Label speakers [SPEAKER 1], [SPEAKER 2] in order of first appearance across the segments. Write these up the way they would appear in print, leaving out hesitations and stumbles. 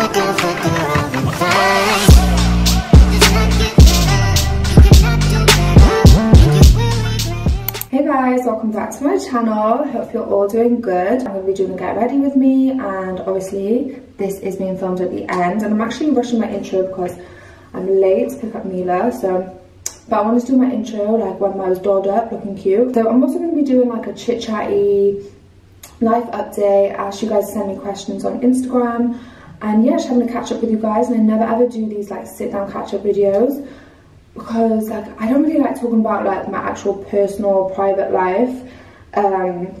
[SPEAKER 1] Hey guys, welcome back to my channel. Hope you're all doing good. I'm going to be doing a get ready with me, and obviously this is being filmed at the end, and I'm actually rushing my intro because I'm late to pick up Mila. But I wanted to do my intro like when I was dolled up looking cute. So I'm also going to be doing like a chit chatty life update, ask you guys to send me questions on Instagram, and yeah, just having to catch up with you guys. And I never ever do these like sit down catch up videos because like I don't really like talking about like my actual personal private life, and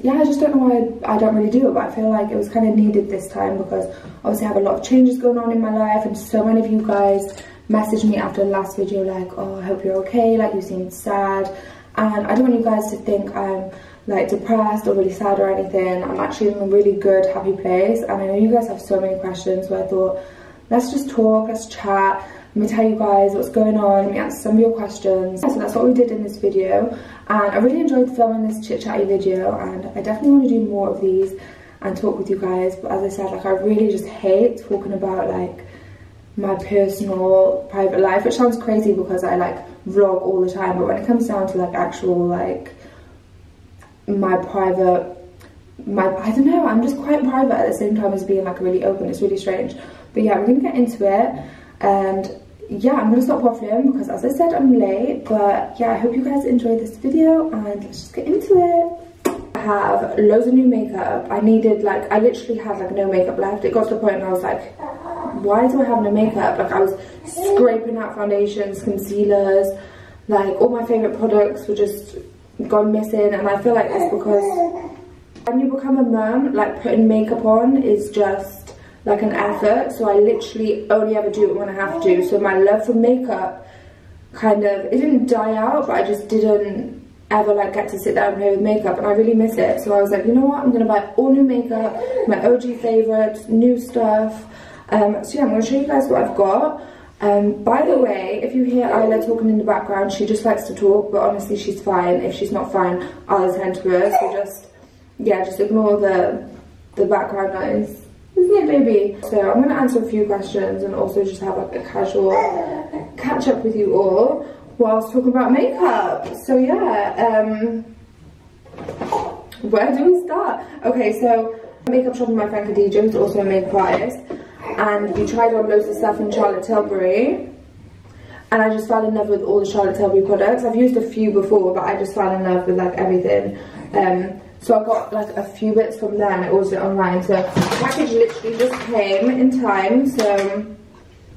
[SPEAKER 1] yeah, I just don't know why I don't really do it, but I feel like it was kind of needed this time because obviously I have a lot of changes going on in my life, and so many of you guys messaged me after the last video like, oh, I hope you're okay, like you seem sad, and I don't want you guys to think I'm like depressed or really sad or anything. I'm actually in a really good, happy place, and I know you guys have so many questions, so I thought let's just talk, let's chat. Let me tell you guys what's going on, let me answer some of your questions. So that's what we did in this video, and I really enjoyed filming this chit chatty video, and I definitely want to do more of these and talk with you guys. But as I said, like I really just hate talking about like my personal private life, which sounds crazy because I like vlog all the time, but when it comes down to like actual like my private, I don't know, I'm just quite private at the same time as being like really open. It's really strange. But yeah, we're gonna get into it, and yeah, I'm gonna stop waffling because as I said, I'm late. But yeah, I hope you guys enjoyed this video, and let's just get into it. I have loads of new makeup. I literally had like no makeup left. It got to the point where I was like, why do I have no makeup? Like I was scraping out foundations, concealers, like all my favorite products were just gone missing. And I feel like it's because when you become a mum, like putting makeup on is just like an effort, so I literally only ever do it when I have to. So my love for makeup kind of, it didn't die out, but I just didn't ever like get to sit down and play with makeup, and I really miss it. So I was like, you know what, I'm gonna buy all new makeup, my OG favorites, new stuff. So yeah, I'm gonna show you guys what I've got. By the way, if you hear Isla talking in the background, she just likes to talk, but honestly she's fine. If she's not fine, I'll attend to her, so just ignore the background noise. Isn't it, baby? So I'm gonna answer a few questions and also just have like a casual catch up with you all whilst talking about makeup. So yeah, where do we start? Okay, so makeup shop with my friend Khadija, who's also a makeup artist, and we tried on loads of stuff in Charlotte Tilbury, and I just fell in love with all the Charlotte Tilbury products. I've used a few before, but I just fell in love with like everything. So I got like a few bits from there, and I ordered it online. So the package literally just came in time. So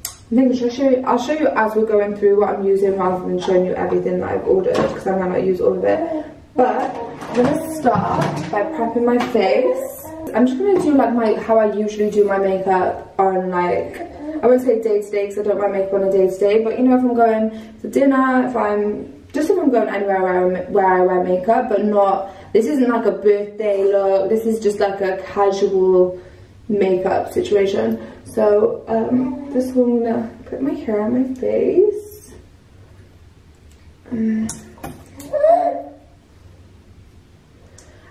[SPEAKER 1] I think I'll show you as we're going through what I'm using rather than showing you everything that I've ordered, because I might not use all of it. But I'm gonna start by prepping my face. I'm just gonna do like how I usually do my makeup on like, I won't say day to day because I don't wear makeup on a day to day, but you know, if I'm going to dinner, if I'm going anywhere where I wear makeup, but not, this isn't like a birthday look, this is just like a casual makeup situation. So this one, I'm gonna put my hair on my face.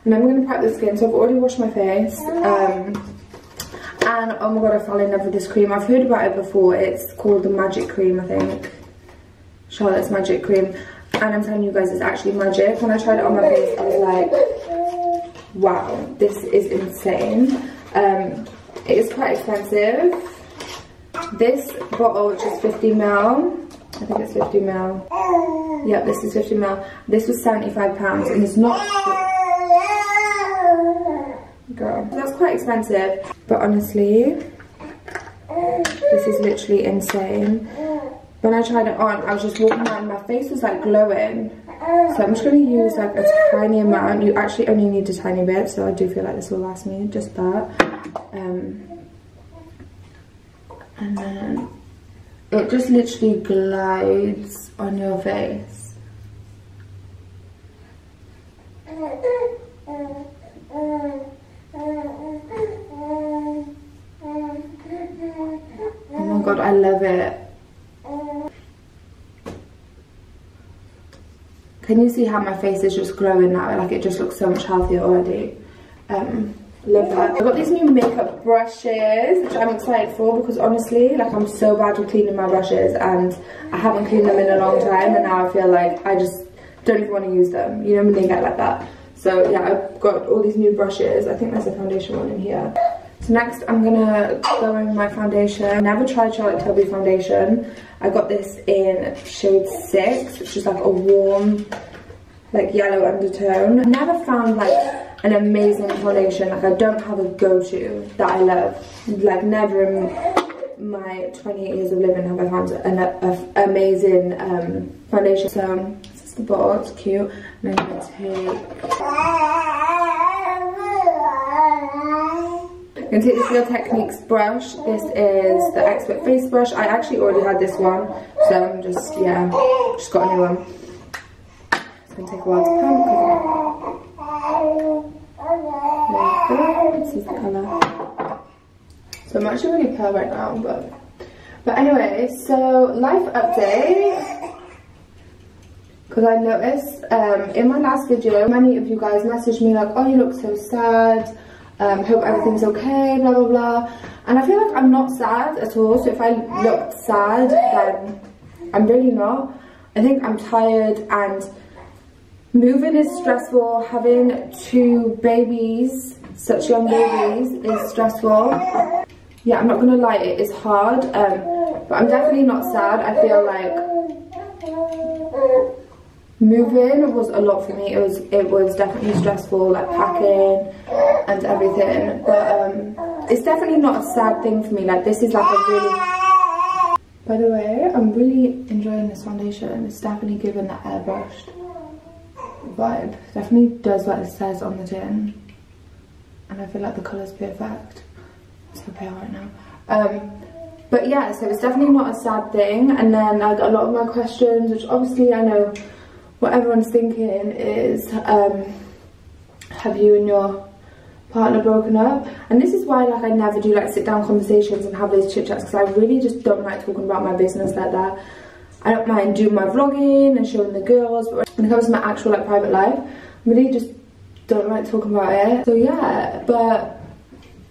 [SPEAKER 1] And I'm going to prep the skin. So I've already washed my face, and oh my god, I fell in love with this cream. I've heard about it before. It's called the Magic Cream, I think, Charlotte's Magic Cream, and I'm telling you guys, it's actually magic. When I tried it on my face, I was like, wow, this is insane. It is quite expensive. This bottle, which is 50ml, I think it's 50ml, yeah, this is 50ml, this was £75, and it's not, girl, that's quite expensive, but honestly this is literally insane. When I tried it on, I was just walking around and my face was like glowing. So I'm just going to use like a tiny amount. You actually only need a tiny bit, so I do feel like this will last me, just that. And then it just literally glides on your face. Oh my god, I love it. Can you see how my face is just glowing now? Like it just looks so much healthier already. Love that. I've got these new makeup brushes, which I'm excited for because honestly, like, I'm so bad with cleaning my brushes and I haven't cleaned them in a long time, and now I feel like I just don't even want to use them. You know when they get like that. So yeah, I've got all these new brushes. I think there's a foundation one in here. So next I'm gonna go in my foundation. I never tried Charlotte Tilbury foundation. I got this in shade 6, which is like a warm, like yellow undertone. I never found like an amazing foundation. Like, I don't have a go-to that I love. Like, never in my 28 years of living have I found an amazing foundation. So this is the bottle, it's cute. And I'm gonna take this Real Techniques brush. This is the Expert Face Brush. I actually already had this one, so I'm just, yeah, just got a new one. It's gonna take a while to come. This is the colour. So I'm actually really pale right now, but anyway, so life update. Because I noticed in my last video, many of you guys messaged me like, oh, you look so sad. Hope everything's okay, blah blah blah. And I feel like I'm not sad at all. So if I look sad, then I'm really not. I think I'm tired, and moving is stressful. Having 2 babies, such young babies, is stressful. Yeah, I'm not gonna lie, it is hard. But I'm definitely not sad. I feel like moving was a lot for me. It was definitely stressful, like packing and everything. But it's definitely not a sad thing for me. Like, this is like a really... By the way, I'm really enjoying this foundation. It's definitely given that airbrushed vibe. Definitely does what it says on the tin. And I feel like the colour's perfect. It's so pale right now. But yeah, so it's definitely not a sad thing. And then like a lot of my questions, which obviously I know what everyone's thinking is, have you and your partner broken up? And this is why, like, I never do like sit down conversations and have those chit chats, because I really just don't like talking about my business like that. I don't mind doing my vlogging and showing the girls, but when it comes to my actual like private life, I really just don't like talking about it. So yeah, but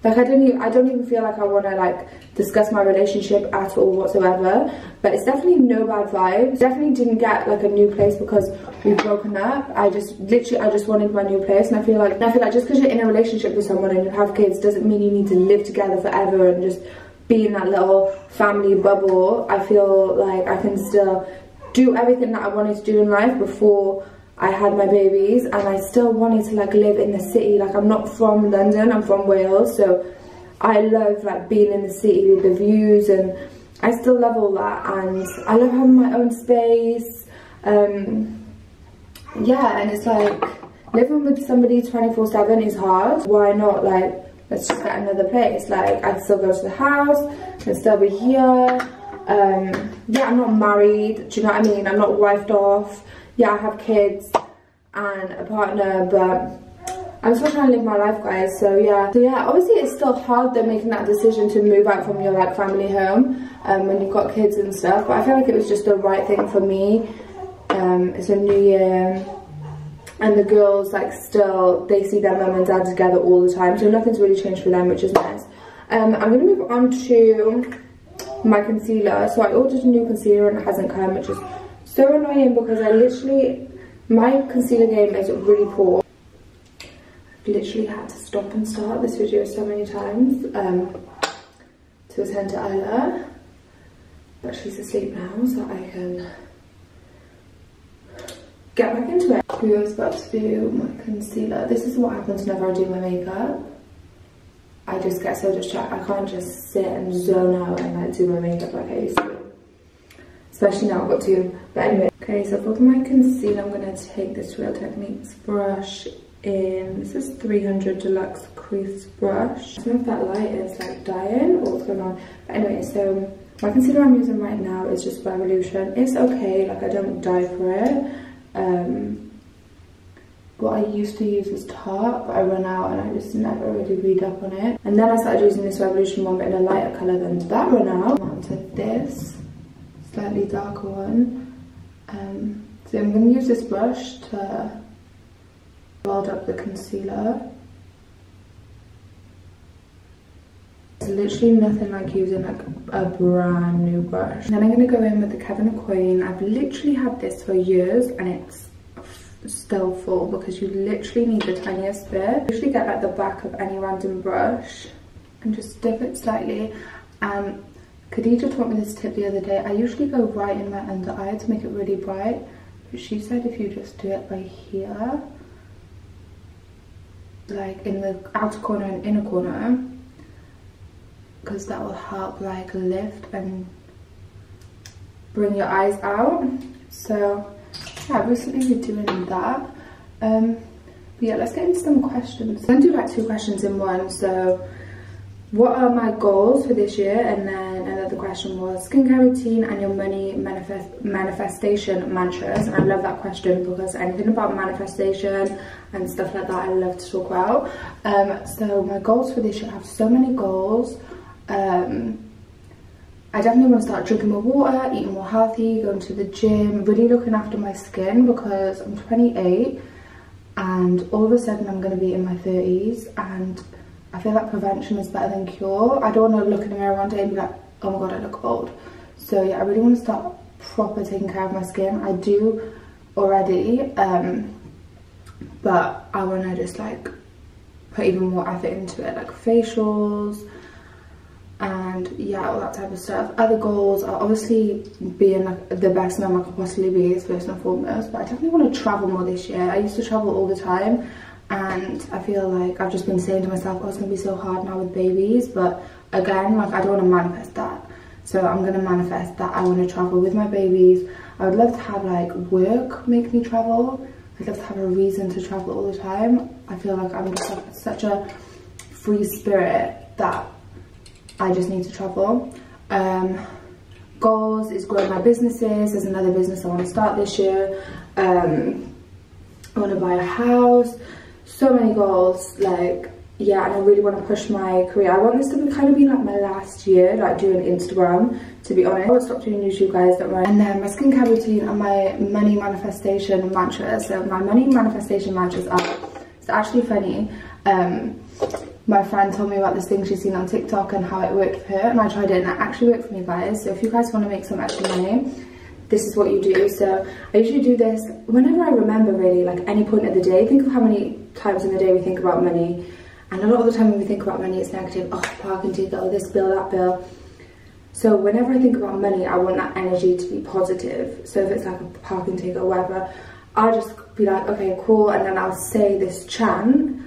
[SPEAKER 1] like I don't even feel like I want to like discuss my relationship at all whatsoever. But it's definitely no bad vibes. Definitely didn't get like a new place because we've broken up. I just wanted my new place, and I feel like just because you're in a relationship with someone and you have kids doesn't mean you need to live together forever and just be in that little family bubble. I feel like I can still do everything that I wanted to do in life before I had my babies, and I still wanted to like live in the city. Like, I'm not from London, I'm from Wales, so I love like being in the city with the views, and I still love all that, and I love having my own space. Yeah, and it's like living with somebody 24/7 is hard. Why not, like, let's just get another place? Like, I can still go to the house, I can still be here. Yeah, I'm not married, do you know what I mean? I'm not wifed off. Yeah, I have kids and a partner, but I'm still trying to live my life, guys. So yeah, obviously it's still hard though, making that decision to move out from your like family home when you've got kids and stuff, but I feel like it was just the right thing for me. It's a new year, and the girls, like, still, they see their mum and dad together all the time, so nothing's really changed for them, which is nice. I'm gonna move on to my concealer. So I ordered a new concealer and it hasn't come, which is so annoying because my concealer game is really poor. I've literally had to stop and start this video so many times to attend to Isla, but she's asleep now, so I can get back into it. We was about to do my concealer. This is what happens whenever I do my makeup. I just get so distracted. I can't just sit and zone out and like do my makeup like I used to. Especially now I've got to. But anyway, okay, so for my concealer, I'm gonna take this Real Techniques brush in. This is 300 Deluxe Crease brush. I don't know if that light is like dying or what's going on. But anyway, so my concealer I'm using right now is just Revolution. It's okay, like I don't die for it. What I used to use was Tarte, but I ran out and I just never really read up on it. And then I started using this Revolution one, but in a lighter colour than that ran out. On to this slightly darker one. So I'm going to use this brush to build up the concealer. It's literally nothing like using like a brand new brush. And then I'm going to go in with the Kevin Queen. I've literally had this for years and it's still full because you literally need the tiniest bit. Usually get like the back of any random brush and just dip it slightly. Khadija taught me this tip the other day. I usually go right in my under eye to make it really bright, but she said if you just do it right here, like in the outer corner and inner corner, because that will help like lift and bring your eyes out. So yeah, I've recently been doing that. But yeah, let's get into some questions. I'm gonna do like 2 questions in one. So what are my goals for this year? And then another question was skincare routine and your money manifestation mantras. And I love that question because anything about manifestation and stuff like that I love to talk about. So my goals for this year, I have so many goals. I definitely want to start drinking more water, eating more healthy, going to the gym, really looking after my skin because I'm 28 and all of a sudden I'm going to be in my 30s and I feel like prevention is better than cure. I don't want to look in the mirror one day and be like, oh my god, I look old. So yeah, I really want to start proper taking care of my skin. I do already, but I want to just like put even more effort into it, like facials and yeah, all that type of stuff. Other goals are obviously being like the best mum I could possibly be is first and foremost, but I definitely want to travel more this year. I used to travel all the time and I feel like I've just been saying to myself, oh, it's gonna be so hard now with babies, but again, like I don't want to manifest that. So I'm gonna manifest that I want to travel with my babies. I would love to have like work make me travel. I'd love to have a reason to travel all the time. I feel like I'm just like such a free spirit that I just need to travel. Goals is growing my businesses. There's another business I want to start this year. I want to buy a house. So many goals, like yeah, and I really want to push my career. I want this to kind of be like my last year, like doing Instagram, to be honest. I won't stop doing YouTube, guys, don't worry. And then my skincare routine and my money manifestation mantras. So my money manifestation mantras are, it's actually funny. My friend told me about this thing she's seen on TikTok and how it worked for her, and I tried it and it actually worked for me, guys. So if you guys want to make some extra money, this is what you do. So I usually do this whenever I remember, really, like any point of the day. Think of how many times in the day we think about money, and a lot of the time when we think about money it's negative. Oh, parking ticket, oh, this bill, that bill. So whenever I think about money, I want that energy to be positive. So if it's like a parking ticket or whatever, I'll just be like, okay, cool, and then I'll say this chant.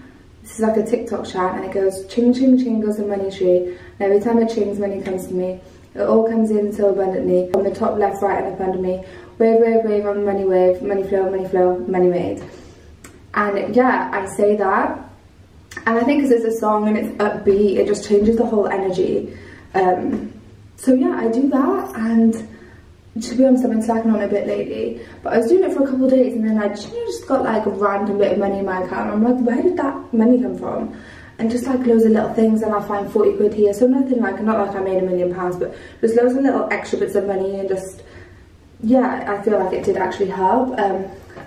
[SPEAKER 1] This is like a TikTok chant, and it goes, ching, ching, ching goes the money tree. And every time it chings, money comes to me. It all comes in so abundantly. From the top, left, right, and up under me. Wave, wave, wave on the money wave. Money flow, money made. And yeah, I say that. And I think because it's a song and it's upbeat, it just changes the whole energy. So yeah, I do that. And to be honest, I've been slacking on a bit lately. But I was doing it for a couple of days and then I just got like a random bit of money in my account. I'm like, where did that money come from? And just like loads of little things, and I'll find 40 quid here. So nothing like, not like I made £1 million, but just loads of little extra bits of money, and just, yeah, I feel like it did actually help.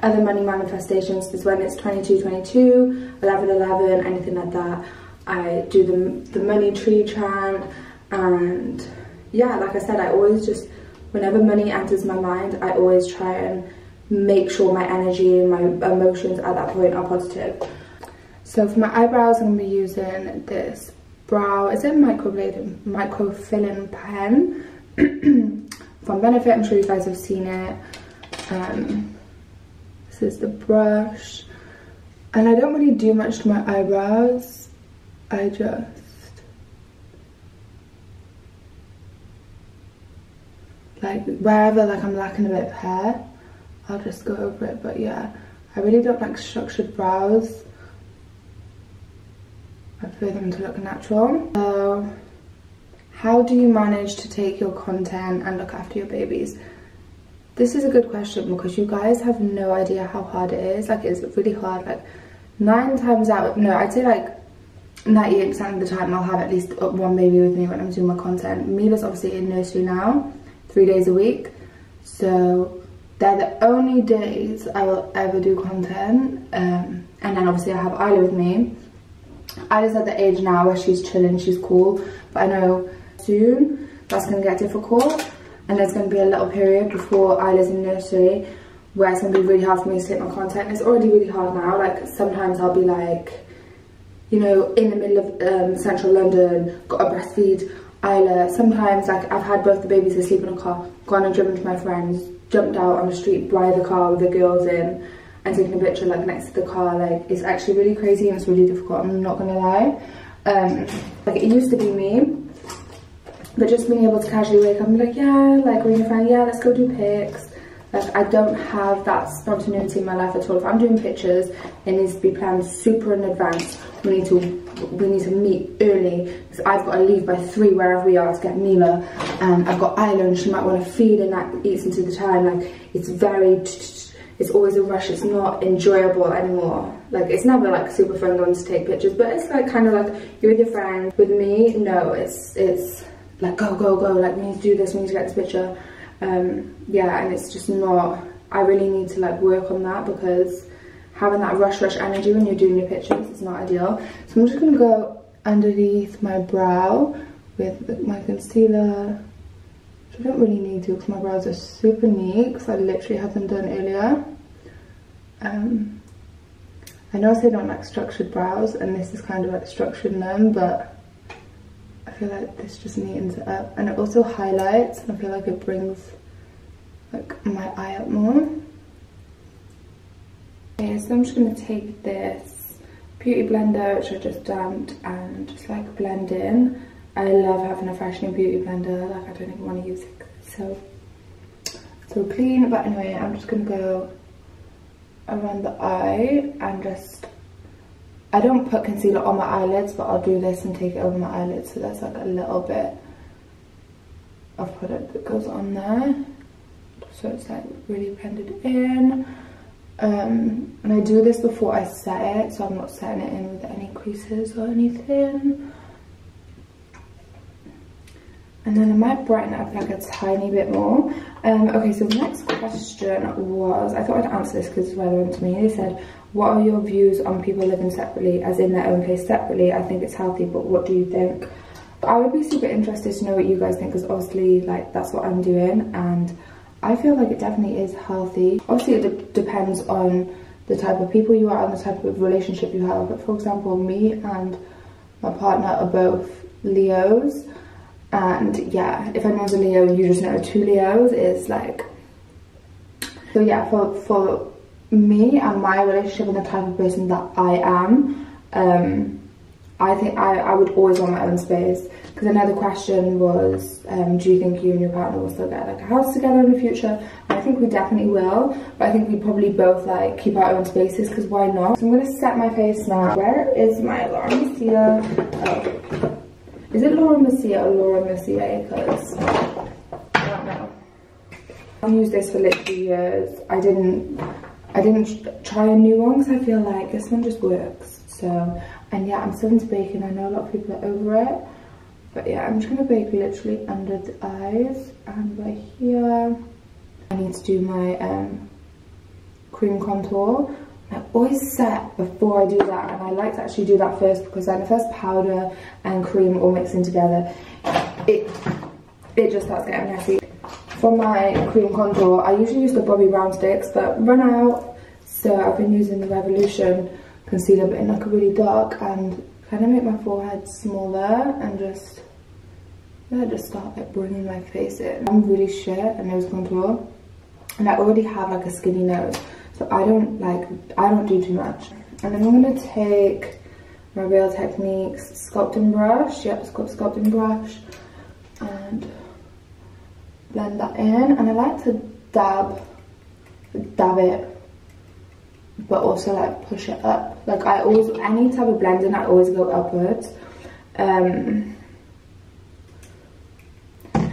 [SPEAKER 1] Other money manifestations is when it's 22-22, 11-11, anything like that. I do the money tree chant, and yeah, like I said, I always just, whenever money enters my mind, I always try and make sure my energy and my emotions at that point are positive. So for my eyebrows, I'm going to be using this brow, it's a microfilling pen from Benefit. I'm sure you guys have seen it. This is the brush, and I don't really do much to my eyebrows. I just like wherever like I'm lacking a bit of hair, I'll just go over it. But yeah, I really don't like structured brows. I prefer them to look natural. So how do you manage to take your content and look after your babies? This is a good question because you guys have no idea how hard it is. Like, it's really hard. Like 9 times out, no, I'd say like 98% of the time I'll have at least one baby with me when I'm doing my content. Mila's obviously in nursery now, 3 days a week. So they're the only days I will ever do content. And then obviously I have Isla with me. Isla's at the age now where she's chilling, she's cool, but I know soon that's going to get difficult, and there's going to be a little period before Isla's in nursery where it's going to be really hard for me to take my content. It's already really hard now. Like sometimes I'll be like, you know, in the middle of central London, got to breastfeed Isla. Sometimes like I've had both the babies asleep in a car, gone and driven to my friends, jumped out on the street by the car with the girls in and taken a picture like next to the car. Like it's actually really crazy and it's really difficult, I'm not gonna lie. Like it used to be me, but just being able to casually wake up and be like, yeah, like when you're friend, yeah, let's go do pics. Like I don't have that spontaneity in my life at all. If I'm doing pictures, it needs to be planned super in advance. We need to meet early because I've got to leave by 3 wherever we are to get Mila, and I've got Isla and she might want to feed, and that eats into the time. Like it's always a rush. It's not enjoyable anymore. Like it's never like super fun going to take pictures, but it's like kind of like you're with your friend. With me, no, it's like go, like we need to do this, we need to get this picture. Yeah, and it's just not, I really need to like work on that, because having that rush energy when you're doing your pictures is not ideal. So I'm just gonna go underneath my brow with my concealer, which I don't really need to because my brows are super neat because I literally had them done earlier. I know I say I don't like structured brows, and this is kind of like structured them, but I feel like this just neatens it up, and it also highlights, and I feel like it brings like my eye up more. Okay, so I'm just going to take this beauty blender, which I just damped, and just like blend in. I love having a freshening beauty blender, like I don't even want to use it, so clean. But anyway, I'm just going to go around the eye and just, I don't put concealer on my eyelids, but I'll do this and take it over my eyelids, so there's like a little bit of product that goes on there, so it's like really blended in. And I do this before I set it, so I'm not setting it in with any creases or anything. And then I might brighten it up like a tiny bit more. Okay, so the next question was, I thought I'd answer this because it's relevant to me. They said, what are your views on people living separately, as in their own place separately? I think it's healthy, but what do you think? I would be super interested to know what you guys think, because obviously like that's what I'm doing, and I feel like it definitely is healthy. Obviously it depends on the type of people you are and the type of relationship you have, but for example, me and my partner are both Leos, and yeah, if anyone's a Leo, you just know 2 Leos is like, so yeah, for me and my relationship and the type of person that I am, I think I would always want my own space. Because another question was, do you think you and your partner will still get like a house together in the future? I think we definitely will, but I think we probably both like keep our own spaces, because why not? So I'm gonna set my face now. Where is my Laura Mercier? Oh. Is it Laura Mercier or Laura Mercier? Because I don't know. I've used this for literally years. I didn't try a new one because I feel like this one just works. So, and yeah, I'm still into baking. I know a lot of people are over it, but yeah, I'm just gonna bake literally under the eyes and right here. I need to do my cream contour. I always set before I do that, and I like to actually do that first, because then if there's powder and cream all mixing together, it just starts getting messy. For my cream contour, I usually use the Bobbi Brown sticks, but run out, so I've been using the Revolution concealer, but in like a really dark, and kind of make my forehead smaller and just start like bringing my face in. I'm really shit at nose contour, and I already have like a skinny nose, so I don't do too much. And then I'm gonna take my Real Techniques sculpting brush, yep, it's called sculpting brush, and blend that in. And I like to dab it, but also like push it up. Like I always, any type of blending, I always go upwards.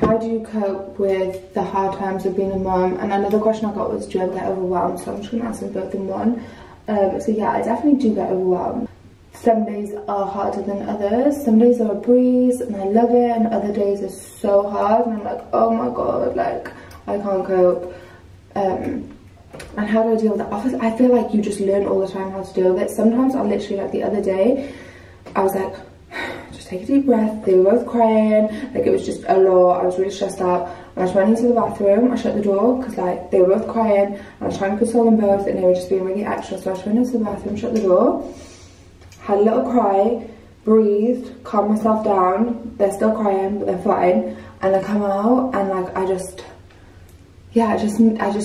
[SPEAKER 1] How do you cope with the hard times of being a mum? And another question I got was, do you ever get overwhelmed? So I'm just gonna answer both in one. So yeah, I definitely do get overwhelmed. Some days are harder than others. Some days are a breeze and I love it, and other days are so hard and I'm like, oh my god, like I can't cope. And how do I deal with that? I feel like you just learn all the time how to deal with it. Sometimes I literally, like the other day, I was like, just take a deep breath. They were both crying, like it was just a lot. I was really stressed out. And I just went into the bathroom, I shut the door because like they were both crying and I was trying to console them both and they were just being really extra. So I just went into the bathroom, shut the door, had a little cry, breathed, calmed myself down. They're still crying, but they're fine. And I come out and like I just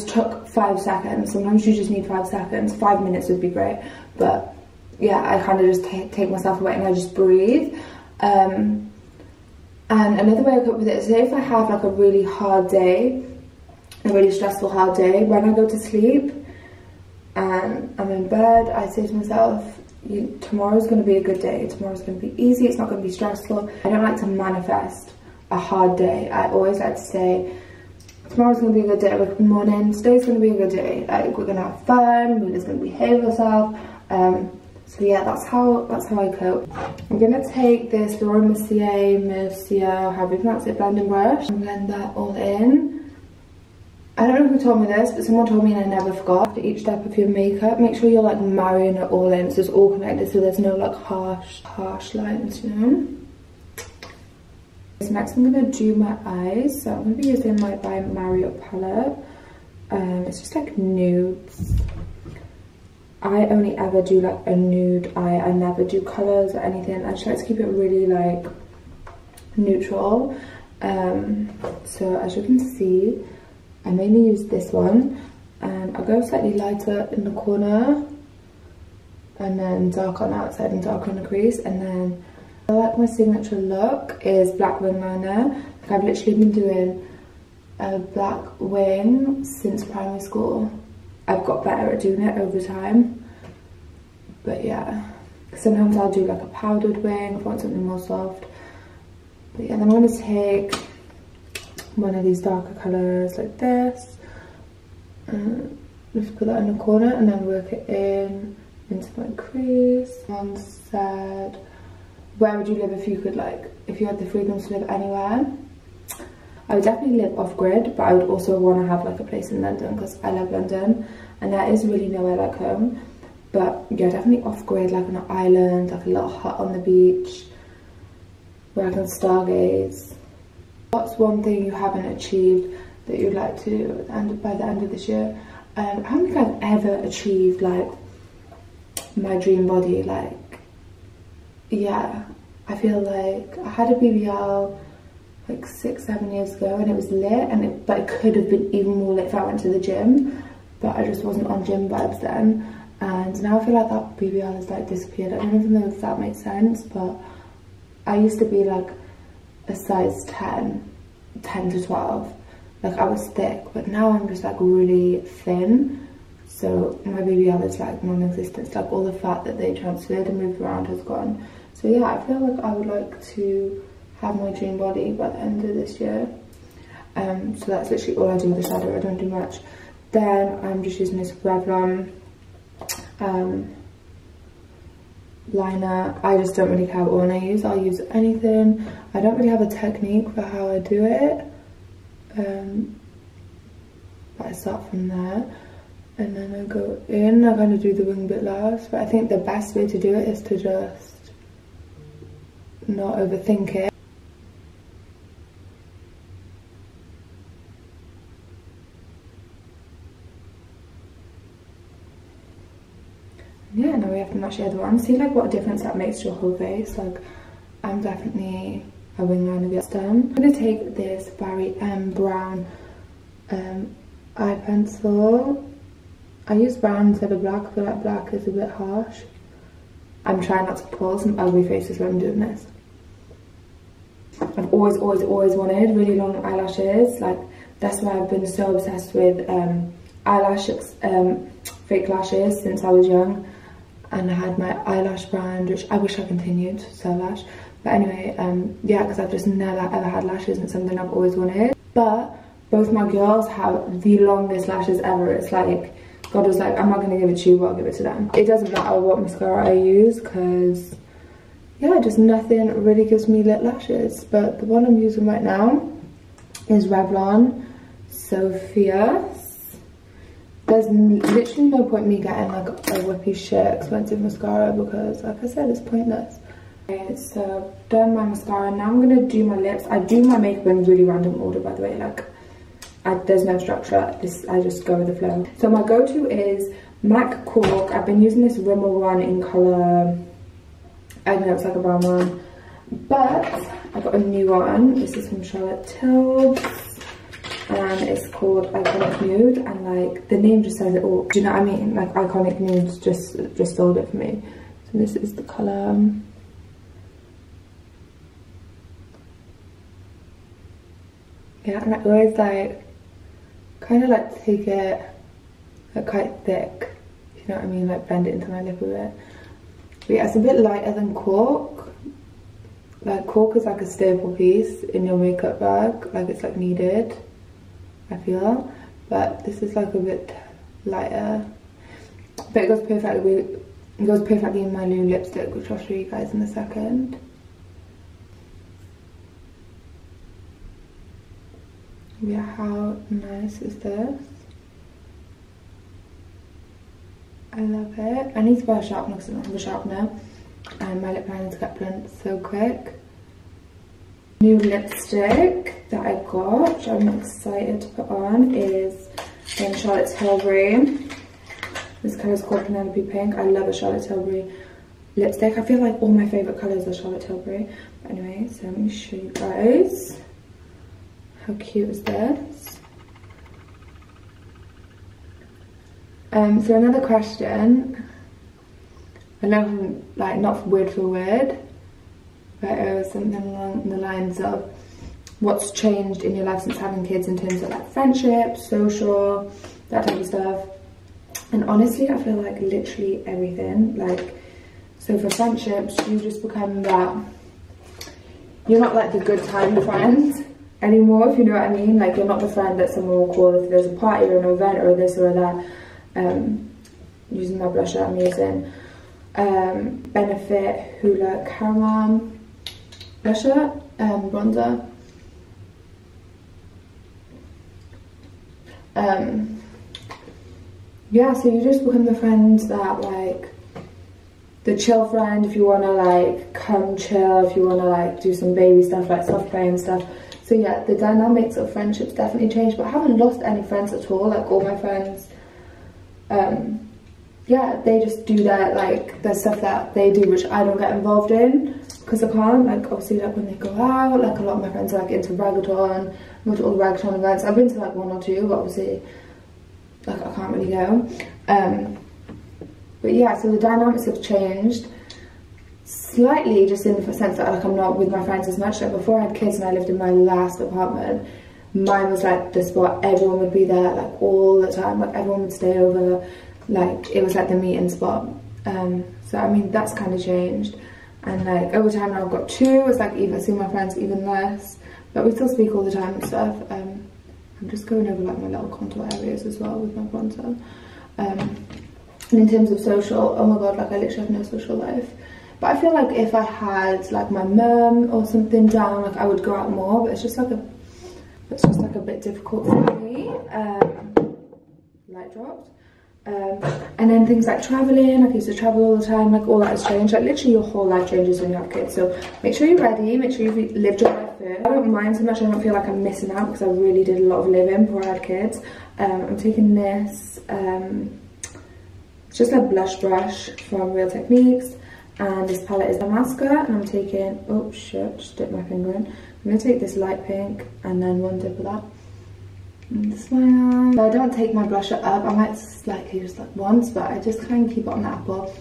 [SPEAKER 1] took 5 seconds. Sometimes you just need 5 seconds. 5 minutes would be great, but yeah, I kind of just take myself away and I just breathe. And another way I cope with it is, say if I have like a really hard day, a really stressful hard day, when I go to sleep and I'm in bed, I say to myself, tomorrow's going to be a good day, tomorrow's going to be easy, it's not going to be stressful. I don't like to manifest a hard day. I always like to say, tomorrow's going to be a good day, like good morning, today's going to be a good day, like we're going to have fun, we're just going to behave ourselves. So yeah, that's how I cope. I'm gonna take this Laura Mercier, however you pronounce it, blending brush, and blend that all in. I don't know who told me this, but someone told me and I never forgot. After each step of your makeup, make sure you're like marrying it all in, so it's all connected, so there's no like harsh lines, you know. So next I'm gonna do my eyes, so I'm gonna be using my by Mario palette. It's just like nudes. I only ever do like a nude eye. I never do colours or anything. I just like to keep it really like neutral. So as you can see, I mainly use this one. I'll go slightly lighter in the corner and then dark on the outside and dark on the crease. And then I like my signature look is black wing liner. Like I've literally been doing a black wing since primary school. I've got better at doing it over time, but yeah, sometimes I'll do like a powdered wing if I want something more soft. But yeah, then I'm going to take one of these darker colours like this, just put that in the corner and then work it in into my crease. One said, where would you live if you could, like, if you had the freedom to live anywhere? I would definitely live off-grid, but I would also want to have like a place in London because I love London and there is really nowhere like home. But yeah, definitely off-grid, like on an island, like a little hut on the beach where I can stargaze. What's one thing you haven't achieved that you'd like to do by the end of this year? I don't think I've ever achieved like my dream body. Like, yeah, I feel like I had a BBL like 6-7 years ago and it was lit, but it could have been even more lit if I went to the gym, but I just wasn't on gym vibes then. And now I feel like that BBL has like disappeared. I don't even know if that makes sense, but I used to be like a size 10 to 12. Like I was thick, but now I'm just like really thin. So my BBL is like non-existent. Like all the fat that they transferred and moved around has gone. So yeah, I feel like I would like to have my dream body by the end of this year. So that's literally all I do with the shadow. I don't do much. Then I'm just using this Revlon liner. I just don't really care what one I use. I'll use anything. I don't really have a technique for how I do it. But I start from there and then I go in. I kind of do the wing bit last, but I think the best way to do it is to just not overthink it. Yeah, now we have to match the other one. See like what a difference that makes to your whole face. Like I'm definitely a wing liner gets done. I'm gonna take this Barry M brown eye pencil. I use brown instead of black. I feel like black is a bit harsh. I'm trying not to pull some ugly faces when I'm doing this. I've always wanted really long eyelashes. Like that's why I've been so obsessed with eyelashes, fake lashes since I was young. And I had my eyelash brand, which I wish I continued to sell lash. But anyway, yeah, because I've just never ever had lashes and it's something I've always wanted. But both my girls have the longest lashes ever. It's like, God was like, I'm not going to give it to you, but I'll give it to them. It doesn't matter what mascara I use because, yeah, just nothing really gives me lit lashes. But the one I'm using right now is Revlon Sophia. There's literally no point me getting like a whippy shit expensive mascara because, like I said, it's pointless. Okay, so done my mascara. Now I'm gonna do my lips. I do my makeup in really random order, by the way. Like, there's no structure. I just go with the flow. So my go-to is MAC Cork. I've been using this Rimmel one in color, I don't know, it's like a brown one, but I got a new one. This is from Charlotte Tilbury, and it's called Iconic Nude, and like the name just says it all. Do you know what I mean? Like, Iconic Nudes just sold it for me. So this is the color. Yeah, and I always like kind of like take it like quite thick, you know what I mean, like blend it into my lip a bit. But yeah, it's a bit lighter than Cork. Like, Cork is like a staple piece in your makeup bag, like it's like needed, I feel. But this is like a bit lighter, but it goes perfectly in my new lipstick, which I'll show you guys in a second. Yeah, how nice is this? I love it. I need to buy a sharpener because I don't have a sharpener, and my lip liners get blended so quick. New lipstick that I got, which I'm excited to put on, is in Charlotte Tilbury. This colour is called Penelope Pink. I love a Charlotte Tilbury lipstick. I feel like all my favourite colours are Charlotte Tilbury. But anyway, so let me show you guys. How cute is this? So another question, I know, like, not word for word, but it was something along the lines of what's changed in your life since having kids in terms of like friendships, social, that type of stuff. And honestly, I feel like literally everything. Like, so for friendships, you just become that, you're not like the good time friend anymore, if you know what I mean. Like, you're not the friend that someone will call if there's a party or an event or this or that. Using my blusher, I'm using Benefit Hoola Caramel blusher, bronzer. Yeah, so you just become the friends that, like, the chill friend if you want to like come chill, if you want to like do some baby stuff like soft play and stuff. So yeah, the dynamics of friendships definitely changed, but I haven't lost any friends at all. Like, all my friends, yeah, they just do their, like, the stuff that they do which I don't get involved in because I can't. Like, obviously, like when they go out, like a lot of my friends are like into reggaeton, go to all the reggaeton events. I've been to like one or two, but obviously like I can't really go. But yeah, so the dynamics have changed slightly, just in the sense that like I'm not with my friends as much. Like, before I had kids and I lived in my last apartment, mine was like the spot, everyone would be there like all the time, like everyone would stay over, like it was like the meeting spot. So I mean, that's kind of changed, and like over time now I've got two, it's like even seeing my friends even less, but we still speak all the time and stuff. I'm just going over like my little contour areas as well with my bronzer. And in terms of social, oh my god, like I literally have no social life. But I feel like if I had like my mum or something down, like I would go out more, but it's just like a bit difficult for me. Light dropped. And then things like traveling, like I used to travel all the time, like all that has changed. Like literally your whole life changes when you have kids. So make sure you're ready, make sure you've lived your life first. I don't mind so much, I don't feel like I'm missing out because I really did a lot of living before I had kids. I'm taking this, it's just a blush brush from Real Techniques, and this palette is a mascara, and I'm taking, oh shit, just dipped my finger in. I'm going to take this light pink and then one dip of that. And smile. So I don't take my blusher up, I might slightly just like once, but I just kind of keep it on the apple.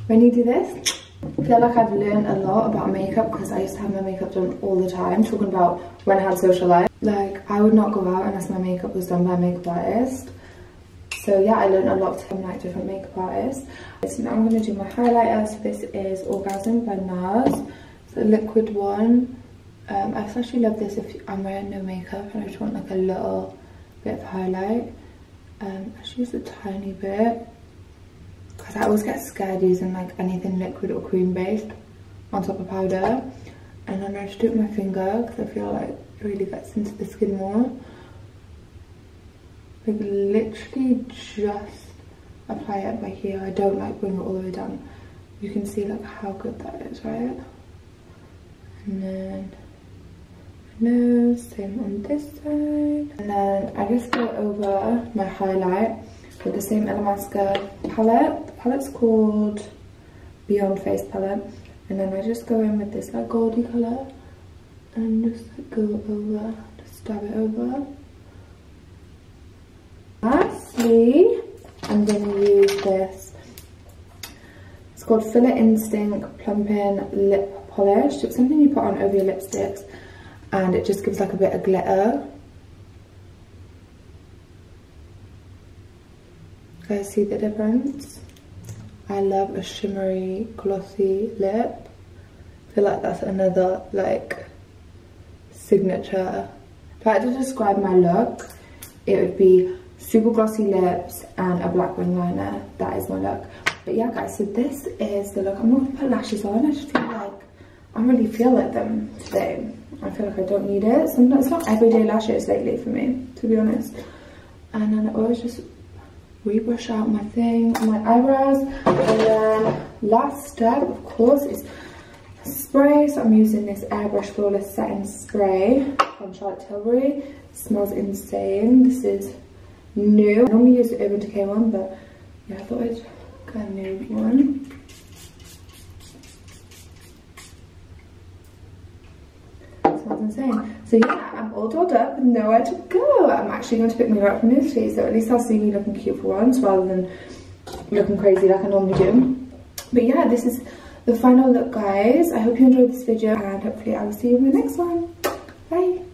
[SPEAKER 1] When you do this, I feel like I've learned a lot about makeup because I used to have my makeup done all the time, talking about when I had social life. Like, I would not go out unless my makeup was done by a makeup artist. So yeah, I learned a lot from like different makeup artists. So now I'm going to do my highlighter. So this is Orgasm by NARS. It's a liquid one. I especially love this if I'm wearing no makeup and I just want like a little bit of highlight. I just use a tiny bit because I always get scared using like anything liquid or cream based on top of powder. And then I just do it with my finger because I feel like it really gets into the skin more. Like literally just apply it by here. I don't like bring it all the way down you can see like how good that is, right? And then nose, same on this side. And then I just go over my highlight with the same Illamasqua palette. The palette's called Beyond Face palette. And then I just go in with this like goldy colour and just like go over, just dab it over. Lastly, I'm going to use this. It's called Filler Instinct Plumping Lip Polish. It's something you put on over your lipsticks and it just gives like a bit of glitter. Guys, see the difference? I love a shimmery, glossy lip. I feel like that's another like signature. If I had to describe my look, it would be super glossy lips and a black wing liner. That is my look. But yeah guys, so this is the look. I'm not gonna put lashes on. I just feel like I don't really feel like them today. I feel like I don't need it. Sometimes it's not everyday lashes lately for me, to be honest. And then I always just rebrush out my thing, my eyebrows. And then last step, of course, is spray. So I'm using this Airbrush Flawless Setting Spray from Charlotte Tilbury. It smells insane. This is new. I normally use the Urban Decay one, but yeah, I thought I'd get a new one. Smells insane. So yeah, I'm all dolled up and nowhere to go. I'm actually going to pick me up from this tree, so at least I'll see me looking cute for once rather than looking crazy like I normally do. But yeah, this is the final look, guys. I hope you enjoyed this video and hopefully I will see you in the next one. Bye.